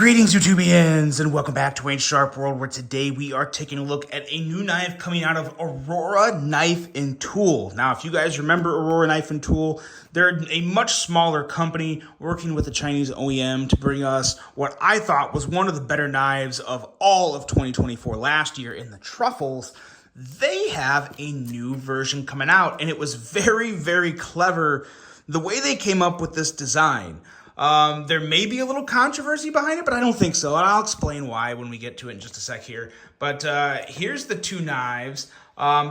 Greetings, YouTubians, and welcome back to Wayne Sharp World, where today we are taking a look at a new knife coming out of Aurora Knife and Tool. Now, if you guys remember Aurora Knife and Tool, they're a much smaller company working with a Chinese OEM to bring us what I thought was one of the better knives of all of 2024 last year in the truffles. They have a new version coming out, and it was very, very clever the way they came up with this design. There may be a little controversy behind it, but I don't think so. And I'll explain why when we get to it in just a sec here. But here's the two knives.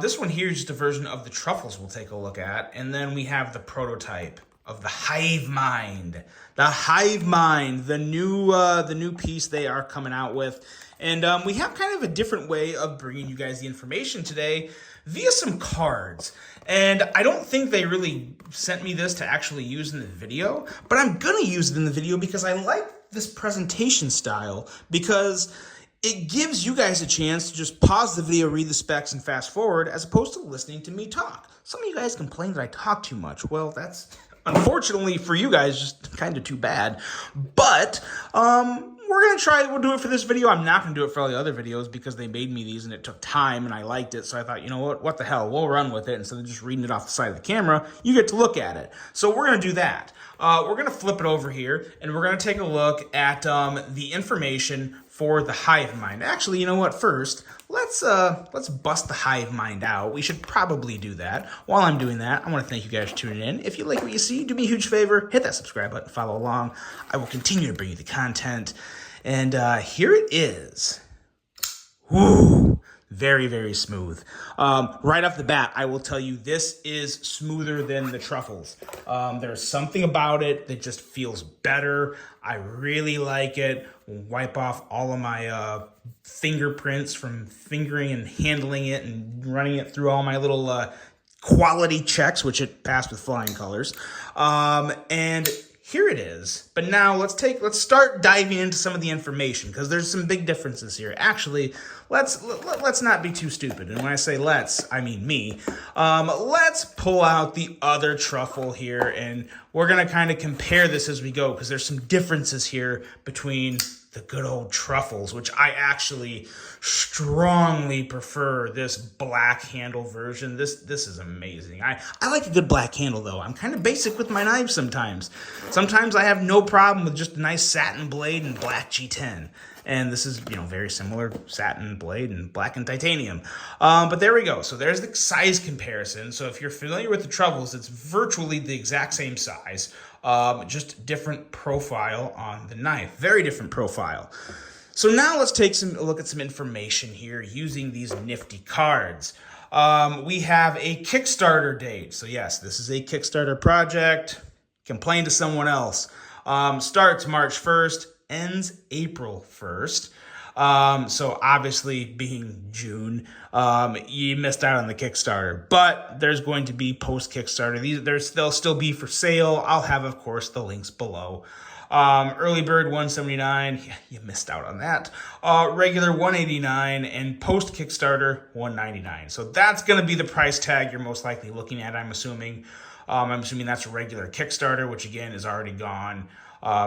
This one here is just a version of the truffles we'll take a look at. And then we have the prototype of the Hive Mind. The Hive Mind, the new piece they are coming out with. And we have kind of a different way of bringing you guys the information today via some cards. And I don't think they really sent me this to actually use in the video, but I'm going to use it in the video because I like this presentation style, because it gives you guys a chance to just pause the video, read the specs, and fast forward, as opposed to listening to me talk. Some of you guys complain that I talk too much. Well, that's unfortunately for you guys just kind of too bad. But we're going to try it. We'll do it for this video. I'm not going to do it for all the other videos because they made me these and it took time and I liked it. So I thought, you know what the hell? We'll run with it. Instead of just reading it off the side of the camera, you get to look at it. So we're going to do that. We're going to flip it over here and we're going to take a look at the information for the Hive Mind. Actually, you know what? First, let's bust the Hive Mind out. We should probably do that. While I'm doing that, I want to thank you guys for tuning in. If you like what you see, do me a huge favor, hit that subscribe button, follow along. I will continue to bring you the content. And here it is. Woo! Very, very smooth. Right off the bat, I will tell you, this is smoother than the truffles. There's something about it that just feels better. I really like it. Wipe off all of my fingerprints from fingering and handling it and running it through all my little quality checks, which it passed with flying colors. And here it is. But now let's start diving into some of the information, because there's some big differences here. Actually, let's not be too stupid. And when I say let's, I mean me. Let's pull out the other truffle here, and we're gonna kind of compare this as we go, because there's some differences here between the good old truffles, which I actually strongly prefer this black handle version. This is amazing. I like a good black handle, though. I'm kind of basic with my knives sometimes. Sometimes I have no problem with just a nice satin blade and black G10. And this is, very similar, satin blade and black and titanium. But there we go. So there's the size comparison. So if you're familiar with the truffles, it's virtually the exact same size, just different profile on the knife. Very different profile. So now let's take a look at some information here using these nifty cards. We have a Kickstarter date. So yes, this is a Kickstarter project. Complain to someone else. Starts March 1st. Ends April 1st. So obviously being June, you missed out on the Kickstarter, but there's going to be post Kickstarter. They'll still be for sale. I'll have, of course, the links below. Early bird $179. Yeah, you missed out on that. Regular $189 and post Kickstarter $199. So that's going to be the price tag you're most likely looking at, I'm assuming. I'm assuming that's a regular Kickstarter, which again is already gone.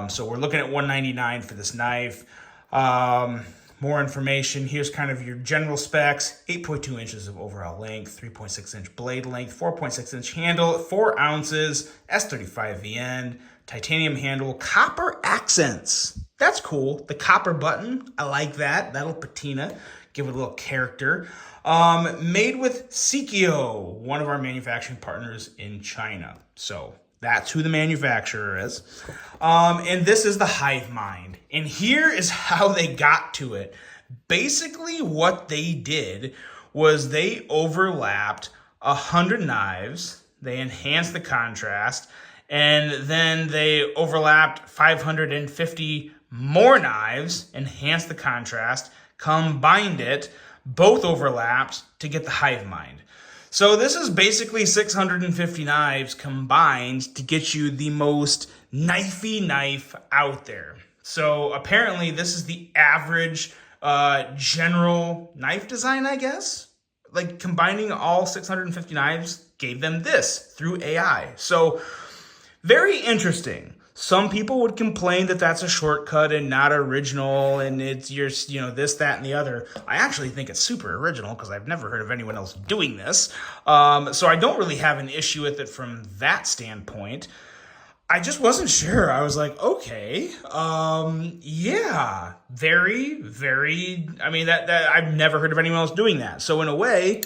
So we're looking at $199 for this knife. More information. Here's kind of your general specs. 8.2 inches of overall length, 3.6 inch blade length, 4.6 inch handle, 4 ounces, S35 V end, titanium handle, copper accents. That's cool. The copper button, I like that. That'll patina, give it a little character. Made with Sikio, one of our manufacturing partners in China. So that's who the manufacturer is. And this is the Hive Mind. And here is how they got to it. Basically, what they did was they overlapped 100 knives. They enhanced the contrast. And then they overlapped 550 more knives, enhanced the contrast, combined it, both overlapped to get the Hive Mind. So this is basically 650 knives combined to get you the most knifey knife out there. So apparently this is the average general knife design, I guess. Like combining all 650 knives gave them this through AI. So very interesting. Some people would complain that that's a shortcut and not original, and it's your, this, that, and the other. I actually think it's super original because I've never heard of anyone else doing this. So I don't really have an issue with it from that standpoint. I just wasn't sure. I was like, okay, yeah, very, very. I mean, that I've never heard of anyone else doing that. So in a way,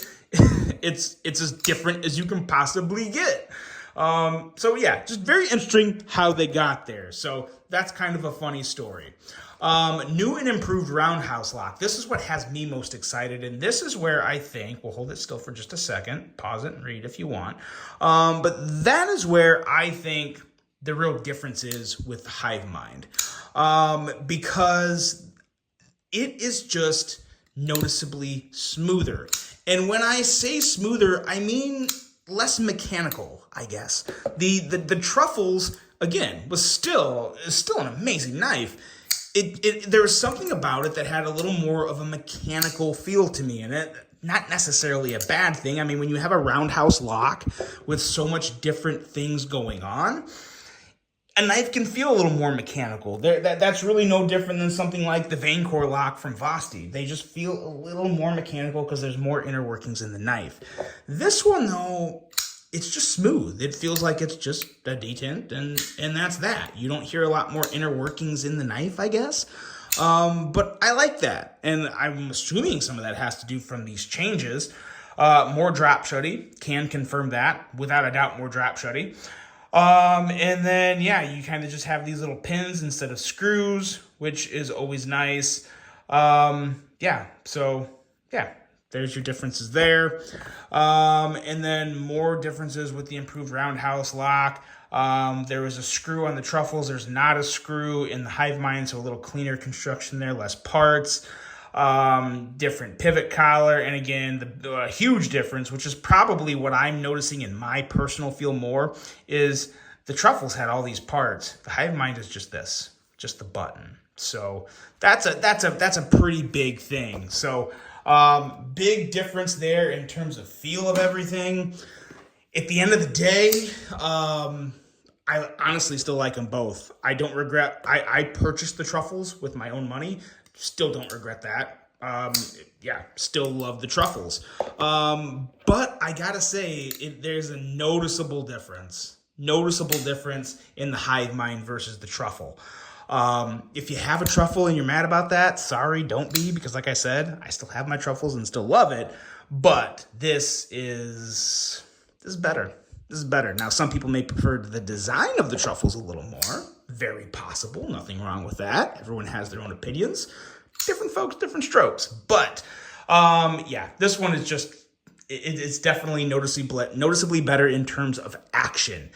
it's as different as you can possibly get. So yeah, just very interesting how they got there. So that's kind of a funny story. New and improved roundhouse lock. This is what has me most excited, and this is where I think, we'll hold it still for just a second, pause it and read if you want. But that is where I think the real difference is with Hive Mind, because it is just noticeably smoother. And when I say smoother, I mean less mechanical, I guess. The truffles, again, is still an amazing knife. There was something about it that had a little more of a mechanical feel to me, and it not necessarily a bad thing. I mean, when you have a roundhouse lock with so much different things going on, a knife can feel a little more mechanical. That's really no different than something like the vein core lock from Vosti. They just feel a little more mechanical because there's more inner workings in the knife. This one, though, it's just smooth. It feels like it's just a detent, and that's that. You don't hear a lot more inner workings in the knife, I guess. But I like that, and I'm assuming some of that has to do from these changes. More drop shutty, can confirm that. Without a doubt, more drop shutty. And then, yeah, you kind of just have these little pins instead of screws, which is always nice. Yeah, so, yeah, there's your differences there. And then more differences with the improved roundhouse lock. There was a screw on the truffles. There's not a screw in the Hive Mind, so a little cleaner construction there, less parts. Different pivot collar, and again, the huge difference, which is probably what I'm noticing in my personal feel more, is the truffles had all these parts. The Hive Mind is just this, just the button. So that's a pretty big thing. So big difference there in terms of feel of everything. At the end of the day, I honestly still like them both. I don't regret. I purchased the truffles with my own money. Still don't regret that. Yeah, still love the truffles. But I gotta say, there's a noticeable difference. Noticeable difference in the Hive Mind versus the truffle. If you have a truffle and you're mad about that, sorry, don't be, because like I said, I still have my truffles and still love it. But this is better. This is better. Now, some people may prefer the design of the truffles a little more. Very possible. Nothing wrong with that. Everyone has their own opinions. Different folks, different strokes. But, yeah, this one is just, it's definitely noticeably better in terms of action.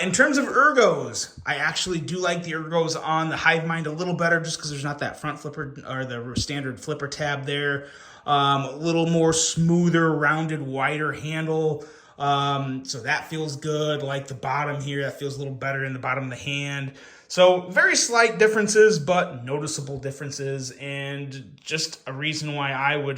In terms of ergos, I actually do like the ergos on the Hive Mind a little better just because there's not that front flipper or the standard flipper tab there. A little more smoother, rounded, wider handle. So that feels good. Like the bottom here, that feels a little better in the bottom of the hand. So very slight differences, but noticeable differences, and just a reason why I would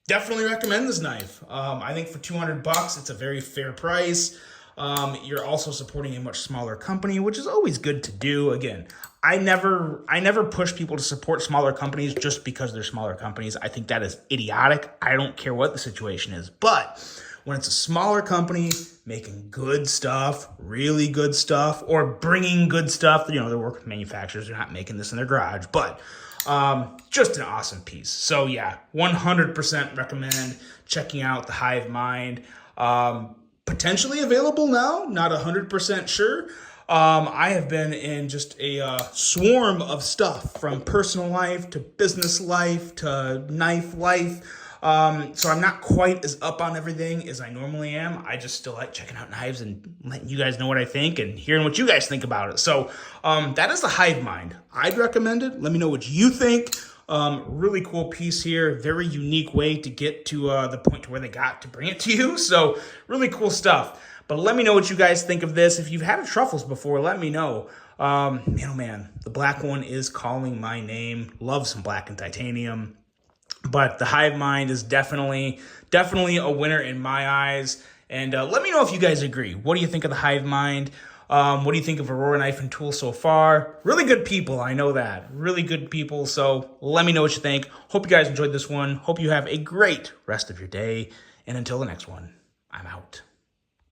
definitely recommend this knife. I think for $200, it's a very fair price. You're also supporting a much smaller company, which is always good to do. Again, I never push people to support smaller companies just because they're smaller companies. I think that is idiotic. I don't care what the situation is, but when it's a smaller company making good stuff, really good stuff, or bringing good stuff, they work with manufacturers. They're not making this in their garage, but just an awesome piece. So yeah, 100% recommend checking out the Hive Mind. Potentially available now, not 100% sure. I have been in just a swarm of stuff, from personal life to business life to knife life. So I'm not quite as up on everything as I normally am. I just still like checking out knives and letting you guys know what I think and hearing what you guys think about it. So that is the Hive Mind. I'd recommend it. Let me know what you think. Really cool piece here. Very unique way to get to the point to where they got to bring it to you. So really cool stuff. But let me know what you guys think of this. If you've had a truffles before, let me know. Man, the black one is calling my name. Love some black and titanium. But the Hive Mind is definitely a winner in my eyes. And let me know if you guys agree. What do you think of the Hive Mind? What do you think of Aurora Knife and Tool so far? Really good people, I know that. Really good people, so let me know what you think. Hope you guys enjoyed this one. Hope you have a great rest of your day, and until the next one, I'm out.